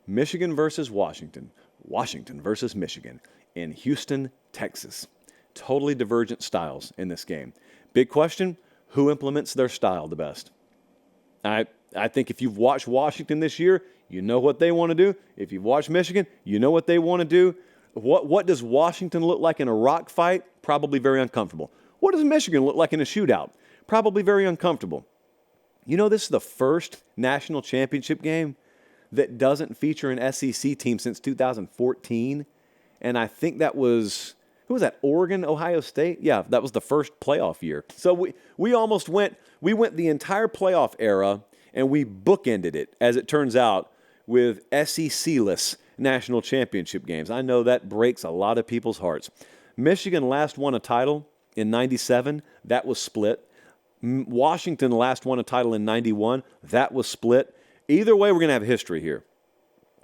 Michigan versus Washington. Washington versus Michigan in Houston, Texas. Totally divergent styles in this game. Big question, who implements their style the best? I think if you've watched Washington this year, you know what they want to do. If you've watched Michigan, you know what they want to do. What does Washington look like in a rock fight? Probably very uncomfortable. What does Michigan look like in a shootout? Probably very uncomfortable. You know, this is the first national championship game that doesn't feature an SEC team since 2014. And I think that was, who was that, Oregon, Ohio State? Yeah, that was the first playoff year. So we almost went the entire playoff era, and we bookended it, as it turns out, with SEC-less national championship games. I know that breaks a lot of people's hearts. Michigan last won a title in 97. That was split. Washington last won a title in 91. That was split. Either way, we're going to have history here.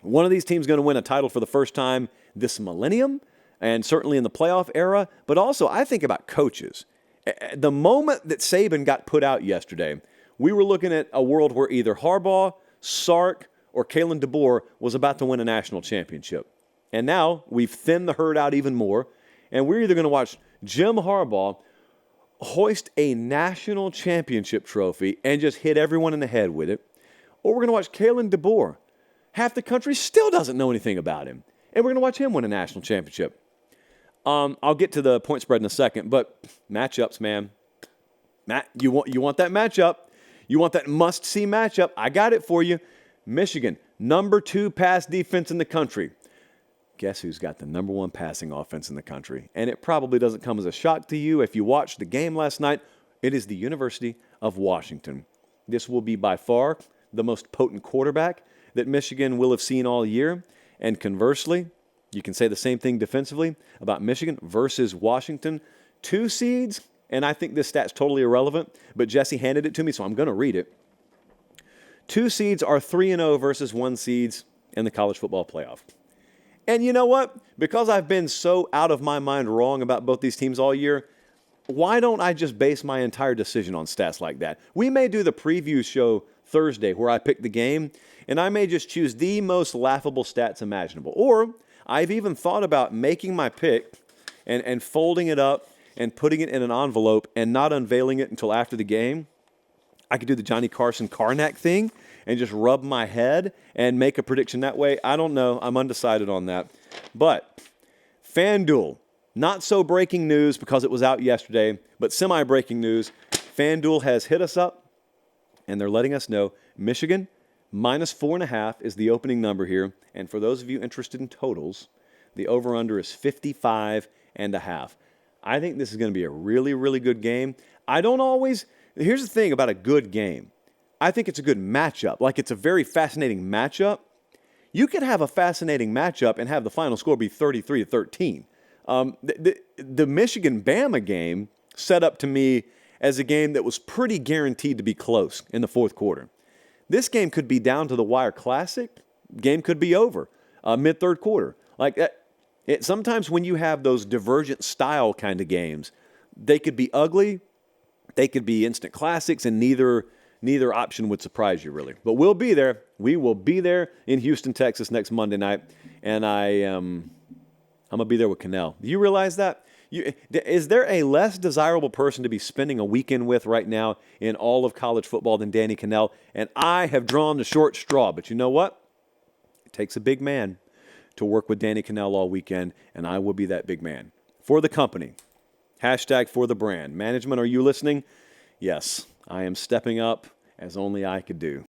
One of these teams is going to win a title for the first time this millennium, and certainly in the playoff era. But also, I think about coaches. The moment that Saban got put out yesterday, we were looking at a world where either Harbaugh, Sark, or Kalen DeBoer was about to win a national championship. And now we've thinned the herd out even more, and we're either going to watch Jim Harbaugh hoist a national championship trophy and just hit everyone in the head with it, or we're going to watch Kalen DeBoer. Half the country still doesn't know anything about him, and we're going to watch him win a national championship. I'll get to the point spread in a second, but matchups, man. Matt, you want that matchup. You want that must-see matchup. I got it for you. Michigan, number 2 pass defense in the country. Guess who's got the number 1 passing offense in the country? And it probably doesn't come as a shock to you if you watched the game last night. It is the University of Washington. This will be by far the most potent quarterback that Michigan will have seen all year. And conversely, you can say the same thing defensively about Michigan versus Washington. 2 seeds, and I think this stat's totally irrelevant, but Jesse handed it to me, so I'm going to read it. 2 seeds are 3-0 versus 1 seeds in the college football playoff. And you know what? Because I've been so out of my mind wrong about both these teams all year, why don't I just base my entire decision on stats like that? We may do the preview show Thursday where I pick the game, and I may just choose the most laughable stats imaginable. Or I've even thought about making my pick and folding it up and putting it in an envelope and not unveiling it until after the game. I could do the Johnny Carson Karnak thing and just rub my head and make a prediction that way. I don't know. I'm undecided on that. But FanDuel, not so breaking news because it was out yesterday, but semi-breaking news. FanDuel has hit us up, and they're letting us know Michigan minus 4.5 is the opening number here. And for those of you interested in totals, the over-under is 55.5. I think this is going to be a really, really good game. Here's the thing about a good game. I think it's a good matchup. Like, it's a very fascinating matchup. You could have a fascinating matchup and have the final score be 33-13. The Michigan-Bama game set up to me as a game that was pretty guaranteed to be close in the fourth quarter. This game could be down to the wire classic. Game could be over mid-third quarter. Like that. Sometimes when you have those divergent style kind of games, they could be ugly. They could be instant classics, and neither option would surprise you, really. But we'll be there. We will be there in Houston, Texas next Monday night, and I'm going to be there with Cannell. Do you realize that? Is there a less desirable person to be spending a weekend with right now in all of college football than Danny Cannell? And I have drawn the short straw, but you know what? It takes a big man to work with Danny Cannell all weekend, and I will be that big man. For the company. Hashtag for the brand. Management, are you listening? Yes, I am stepping up as only I could do.